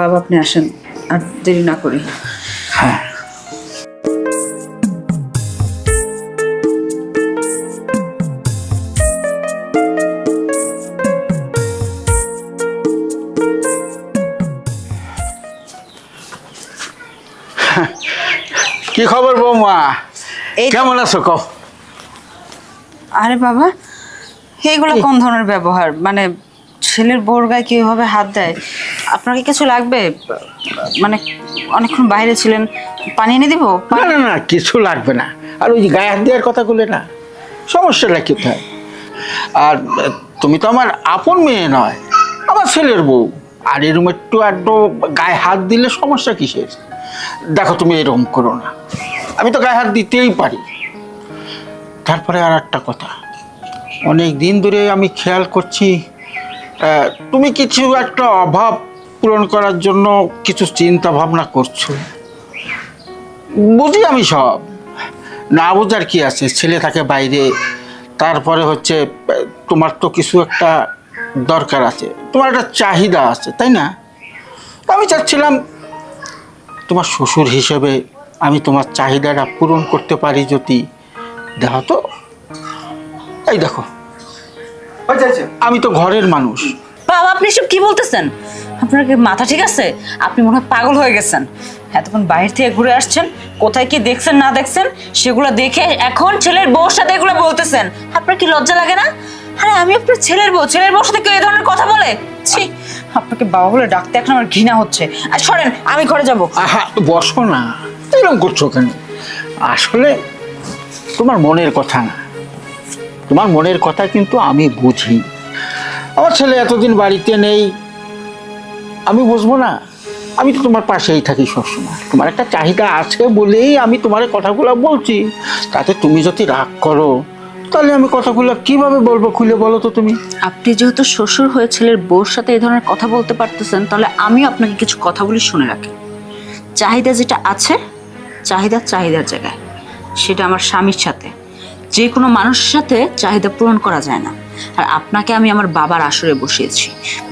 বাবা আপনি আসেন, আর দেরি না করি। হ্যাঁ কি খবর বৌমা? কেমন আছো কও? আরে বাবা, এইগুলো কোন ধরনের ব্যবহার? মানে ছেলের বউর গায়ে কিভাবে হাত দেয়? আপনাকে কিছু লাগবে? মানে অনেকক্ষণ বাইরে ছিলেন, পানি এনে দিব? না না না, কিছু লাগবে না। আর ওই যে গায়ে হাত দেওয়ার কথা বলে না, সমস্যাটা কোথায়? আর তুমি তো আমার আপন মেয়ে নয়, আমার ছেলের বউ। আর এরকম একটু একটু গায়ে হাত দিলে সমস্যা কিসের? দেখো তুমি এরকম করো না, আমি তো গায়ে হাত দিতেই পারি। তারপরে আর একটা কথা, অনেক দিন ধরে আমি খেয়াল করছি তুমি কিছু একটা অভাব পূরণ করার জন্য কিছু চিন্তা ভাবনা করছো। বুঝি আমি সব, না বোঝার কি আছে? ছেলে থাকে বাইরে, তারপরে হচ্ছে তোমার তো কিছু একটা দরকার আছে, তোমার একটা চাহিদা আছে, তাই না? আমি চাচ্ছিলাম তোমার শ্বশুর হিসেবে আমি তোমার চাহিদাটা পূরণ করতে পারি যদি। দেখো তো, এই দেখো, আমি তো ঘরের মানুষ। বাবা আপনি সব কি বলতেছেন? আপনার কি মাথা ঠিক আছে? আপনি মনে হয় পাগল হয়ে গেছেন। এতক্ষণ বাইরে থেকে ঘুরে আসছেন, কোথায় কি দেখছেন না দেখছেন সেগুলো দেখে এখন ছেলের বউর সাথে এগুলো বলতেছেন। আপনার কি লজ্জা লাগে না? আরে আমি আপনার ছেলের বউ, ছেলের বউর সাথে কেউ এই ধরনের কথা বলে? ছি, আপনাকে বাবা বলে ডাকতে এখন আমার ঘৃণা হচ্ছে। আর সরেন, আমি ঘরে যাব। আহা, বসো না, এরকম করছো কেন? আসলে তোমার মনের কথা না, তোমার মনের কথা কিন্তু আমি বুঝি। আমার ছেলে এতদিন বাড়িতে নেই, আমি বুঝবো না? আমি তো তোমার পাশেই থাকি সবসময়, তোমার একটা চাহিদা আছে বলেই আমি তোমার কথাগুলো বলছি। তাতে তুমি যদি রাগ করো তাহলে আমি কথাগুলো কিভাবে বলবো? খুলে বলো তো তুমি। আপনি যেহেতু শ্বশুর হয়ে ছেলের বউর সাথে এই ধরনের কথা বলতে পারতেছেন, তাহলে আমিও আপনাকে কিছু কথা বলি, শুনে রাখি। চাহিদা যেটা আছে, চাহিদা চাহিদার জায়গায়, সেটা আমার স্বামীর সাথে। যে কোনো মানুষের সাথে চাহিদা পূরণ করা যায় না। আর আপনাকে আমি আমার বাবার আসরে বসিয়েছি।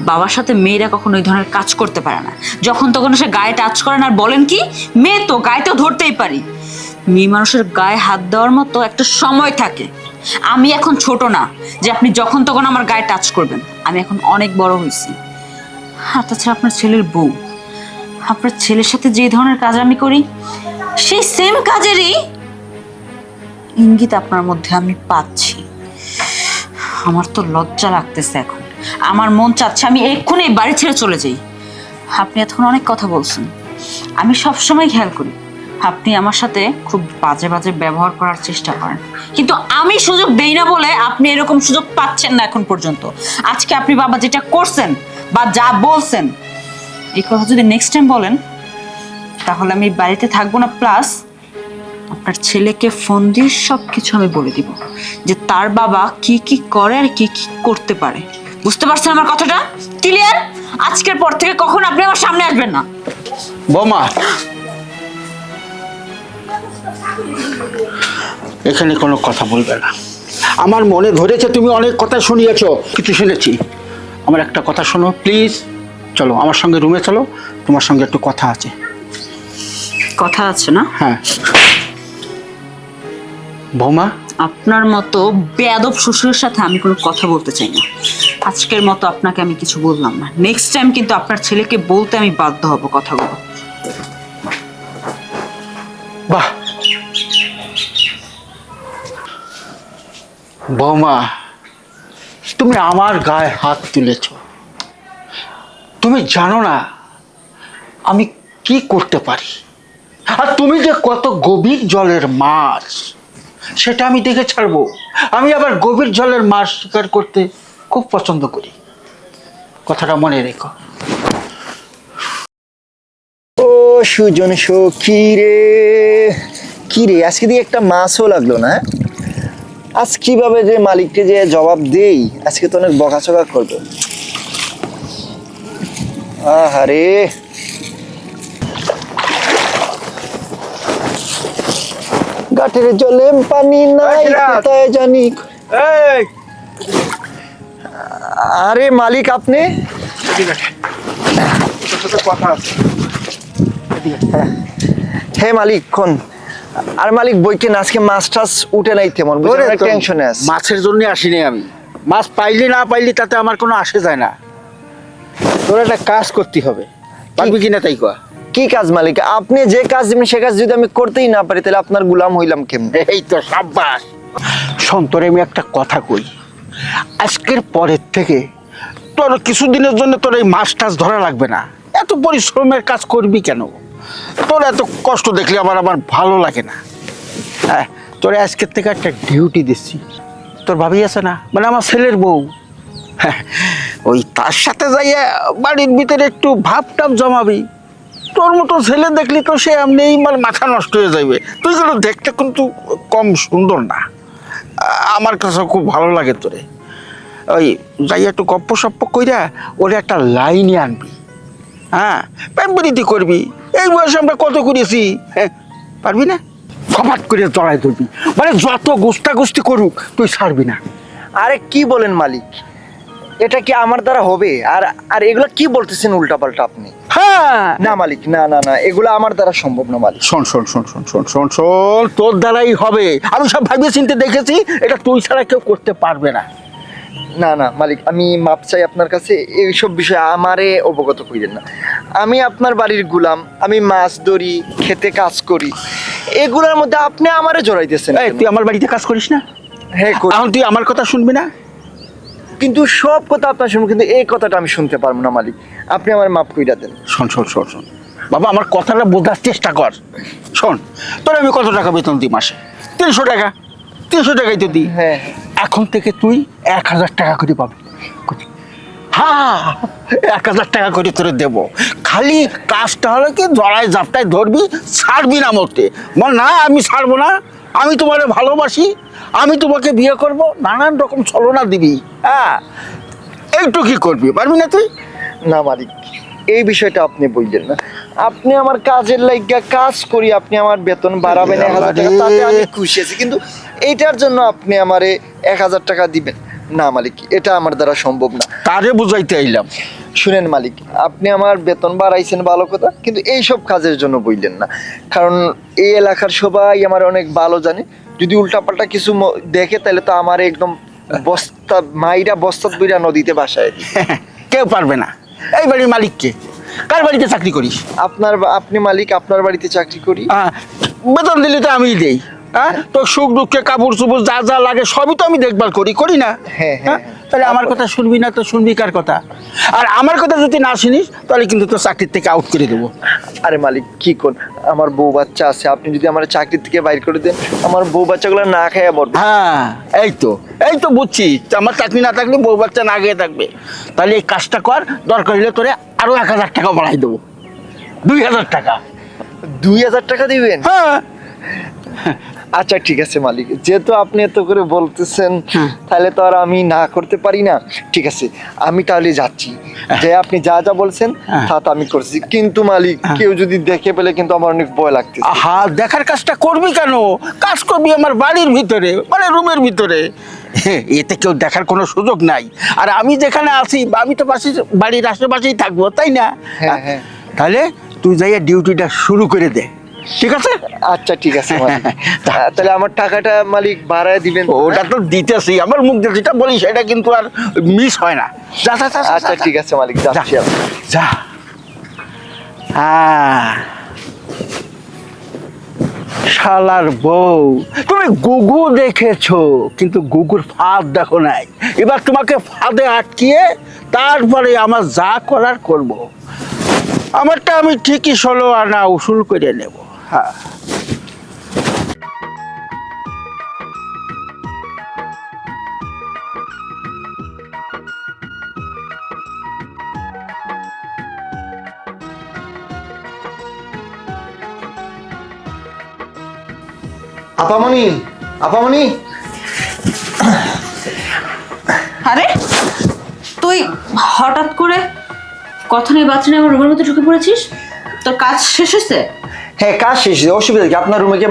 বাবার সাথে মেয়েরা কখনো ওই ধরনের কাজ করতে পারে না। যখন তখন সে গায়ে টাচ করেন আর বলেন কি, মেয়ে তো গায়েতেও ধরতেই পারি। মেয়ে মানুষের গায়ে হাত দেওয়ার মতো একটা সময় থাকে। আমি এখন ছোট না যে আপনি যখন তখন আমার গায়ে টাচ করবেন। আমি এখন অনেক বড় হয়েছি। আর তাছাড়া আপনার ছেলের বউ, আপনার ছেলের সাথে যে ধরনের কাজ আমি করি, সেই সেম কাজেরই ইঙ্গিত আপনার মধ্যে আমি পাচ্ছি। আমার তো লজ্জা লাগতেছে এখন। আমার মন চাচ্ছে আমি এক্ষুনি বাড়ি ছেড়ে চলে যাই। আপনি এতক্ষণ অনেক কথা বলছেন, আমি সব সময় খেয়াল করি আপনি আমার সাথে খুব বাজে বাজে ব্যবহার করার চেষ্টা করেন, কিন্তু আমি সুযোগ দেই না বলে আপনি এরকম সুযোগ পাচ্ছেন না এখন পর্যন্ত। আজকে আপনি বাবা যেটা করছেন বা যা বলছেন, এই কথা যদি নেক্সট টাইম বলেন তাহলে আমি বাড়িতে থাকবো না। প্লাস আপনার ছেলেকে ফোন দিয়ে সব কিছু আমি বলে দিব যে তার বাবা কি কি করে আর কি কি করতে পারে। বুঝতে পারছেন আমার কথাটা? ক্লিয়ার? আজকের পর থেকে কখন আপনি আমার সামনে আসবেন না। বৌমা, এখানে কোনো কথা বলবে না। আমার মনে ধরেছে তুমি অনেক কথা শুনিয়েছো, কিছু শুনেছি। আমার একটা কথা শোনো প্লিজ, চলো আমার সঙ্গে রুমে চলো, তোমার সঙ্গে একটু কথা আছে। কথা আছে না? হ্যাঁ। বৌমা, আপনার মতো বেয়াদব শ্বশুরের সাথে আমি কোনো কথা বলতে চাই না। আজকের মতো আপনাকে আমি কিছু বললাম না, নেক্সট টাইম কিন্তু আপনার ছেলেকে বলতে আমি বাধ্য হব কথাগুলো। বাহ বৌমা, তুমি আমার গায়ে হাত তুলেছ। তুমি জানো না আমি কি করতে পারি। আর তুমি যে কত গভীর জলের মাছ সেটা আমি দেখে ছাড়বো। আমি আবার গভীর জলের মাছ শিকার করতে খুব পছন্দ করি, কথাটা মনে রেখো। ও সুজন সখী রে, কি রে আজকে দিয়ে একটা মাছও লাগলো না। আজ কিভাবে যে মালিককে যে জবাব দেই, আজকে তো অনেক বকাচকা করবে। আহারে, গাটের জলে পানি নাই কোথায় জানি। আরে মালিক আপনি? সাথে কথা আছে। হে মালিক কোন আর মালিক বইকেন আজকে মাছ টাছ উঠে নাই তেমন টেনশনে আছে। মাছের জন্য আসিনি আমি, মাছ পাইলি না পাইলি তাতে আমার কোনো আসে যায় না। তোর একটা কাজ করতে হবে, পারবি কিনা তাই কয়া। কি কাজ মালিক? আপনি যে কাজ দিবেন সে কাজ যদি আমি করতেই না পারি তাহলে আপনার গোলাম হইলাম কেমনে? এই তো সাব্বাস। শোন, তোরে আমি একটা কথা কই, আজকের পরের থেকে তোর কিছুদিনের জন্য তোর এই মাছ টাছ ধরা লাগবে না। এত পরিশ্রমের কাজ করবি কেন? তোর এত কষ্ট দেখলে আমার ভালো লাগে না। হ্যাঁ, তোরে আজকের থেকে একটা ডিউটি দিচ্ছি। তোর ভাবি আছে না, মানে আমার ছেলের বউ, হ্যাঁ, ওই তার সাথে যাইয়া বাড়ির ভিতরে একটু ভাব টাপ জমাবি। তোর মতো ছেলে দেখলি তো সে এমনি মানে মাথা নষ্ট হয়ে যাবে। তুই কিন্তু দেখতে কিন্তু কম সুন্দর না, আমার কাছে খুব ভালো লাগে তোরে। ওই যাই একটু গপ্প সপ্প কইরা ওরে একটা লাইনে আনবি, হ্যাঁ, প্যাম্পারিটি করবি। এই বয়সে আমরা কত করেছি, হ্যাঁ, পারবি না? ফপাট করে জড়াই ধরবি, মানে যত গুস্তাগুস্তি করুক তুই ছাড়বি না। আরে কি বলেন মালিক, এটা কি আমার দ্বারা হবে? আর আর এগুলো কি বলতেছেন উল্টাপাল্টা আপনি? হ্যাঁ, না মালিক, না না না, এগুলো আমার দ্বারা সম্ভব না মালিক। শোন শোন শোন শোন শোন শোন শোন, তোর দ্বারাই হবে। আমি সব ভাবিয়ে চিন্তে দেখেছি, এটা তুই ছাড়া কেউ করতে পারবে না। না না মালিক, আমি মাপ চাই আপনার কাছে। এইসব বিষয়ে আমারে অবগত করিলেন না। আমি আপনার বাড়ির গুলাম, আমি মাছ ধরি, খেতে কাজ করি, এগুলোর মধ্যে আপনি আমারে জড়াইতেছেন। এই, তুই আমার বাড়িতে কাজ করিস না? হ্যাঁ করি। এখন তুই আমার কথা শুনবি না? কিন্তু সব কথা আপনার শুনবো, কিন্তু এই কথাটা আমি শুনতে পারবো না মালিক। আপনি আমার মাপ কইরা দেন। শোন শোন শোন শোন বাবা, আমার কথাটা বোঝার চেষ্টা কর। শোন, তোর আমি কত টাকা বেতন দিই মাসে? 300 টাকা। 300 টাকাই তো দিই। হ্যাঁ। এখন থেকে তুই 1000 টাকা করে পাবি। হ্যাঁ, 1000 টাকা করে তোরে দেবো। খালি কাজটা হলো কি, জড়ায় জাপটায় ধরবি, ছাড়বি না মরতে। বল না, আমি ছাড়বো না, আমি তোমারে ভালোবাসি, আমি তোমাকে বিয়ে করব, নানান রকম ছলনা দিবি। হ্যাঁ, এইটু কি করবি, পারবি না তুই? না মালিক, এই বিষয়টা আপনি বললেন না। আপনি আমার কাজের লাইগা কাজ করি, আপনি আমার বেতন বাড়াবেন 1000 টাকা, তাতে আমি খুশি আছি। কিন্তু এইটার জন্য আপনি আমারে 1000 টাকা দিবেন না মালিক, এটা আমার দ্বারা সম্ভব না। তারে বুঝাইতে আইলাম। শুনেন মালিক, আপনি আমার বেতন বাড়াইছেন ভালো কথা, কিন্তু এই সব কাজের জন্য বললেন না। কারণ এই এলাকার সবাই আমার অনেক ভালো জানে। যদি উল্টাপাল্টা কিছু দেখে তাহলে তো আমার একদম বস্তা মাইরা বস্তা বইরা নদীতে বাসায় দিই। কেউ পারবে না। এই বাড়ির মালিককে, কার বাড়িতে চাকরি করিস? আপনি মালিক, আপনার বাড়িতে চাকরি করি। বেতন দিলে তো আমিই দেই। হ্যাঁ, তোর সুখ দুঃখে কাপড় চুপড় যা যা লাগে সবই তো আমি দেখভাল করি না? হ্যাঁ, হ্যাঁ। তাহলে আমার কথা শুনবি না তো শুনবি কার কথা? আর আমার কথা যদি না শুনিস তাহলে কিন্তু তোর চাকরির থেকে আউট করে দেবো। আরে মালিক কি কোন, আমার বউ বাচ্চা আছে, আপনি যদি আমার চাকরি থেকে বাইর করে দেন, আমার বউ বাচ্চাগুলো না খেয়ে মরবে। হ্যাঁ, এই তো বুঝছি, আমার চাকরি না থাকলে বউ বাচ্চা না গিয়ে থাকবে। তাহলে এই কাজটা কর, দরকার হলে তোরে আরো 1000 টাকা বাড়াই দেবো। 2000 টাকা। 2000 টাকা দিবেন? হ্যাঁ। আচ্ছা ঠিক আছে মালিক, যেহেতু আপনি এত করে বলতেছেন তাহলে তো আর আমি না করতে পারি না। ঠিক আছে, আমি তাহলে যাচ্ছি। যে আপনি যা যা বলছেন তা তো আমি করছি, কিন্তু মালিক কেউ যদি দেখে পেলে কিন্তু আমার অনেক ভয় লাগতেছে। আহা, দেখার কাজটা করবি কেন? কাজ করবি আমার বাড়ির ভিতরে, মানে রুমের ভিতরে। এতে কেউ দেখার কোনো সুযোগ নাই। আর আমি যেখানে আছি, আমি তো বাড়ির আশেপাশেই থাকবো, তাই না? হ্যাঁ, হ্যাঁ। তাহলে তুই যাইয়া ডিউটিটা শুরু করে দে, ঠিক আছে? আচ্ছা ঠিক আছে মালিক। তাহলে আমার টাকাটা মালিক বাড়ায় দিবেন? ওটা তো দিতেছি, আমার মুখ দিয়ে যেটা বলি সেটা কিন্তু আর মিস হয় না। যা যা যা। আচ্ছা ঠিক আছে মালিক, যাচ্ছি আমি। যা। শালার বউ, তুমি গুগু দেখেছো কিন্তু গুগুর ফাঁদ দেখো নাই। এবার তোমাকে ফাঁদে আটকিয়ে তারপরে আমার যা করার করব। আমারটা আমি ঠিকই 16 আনা উসুল করে নেব। হ্যাঁ। আপামনি, আপামনি। আরে তুই হঠাৎ করে কথা নেই বাচ্চা নেই আমার রুমের মধ্যে ঢুকে পড়েছিস? তোর কাজ শেষ হয়েছে? হ্যাঁ কাজ শেষ, অসুবিধা কি? আপনার রুমে কি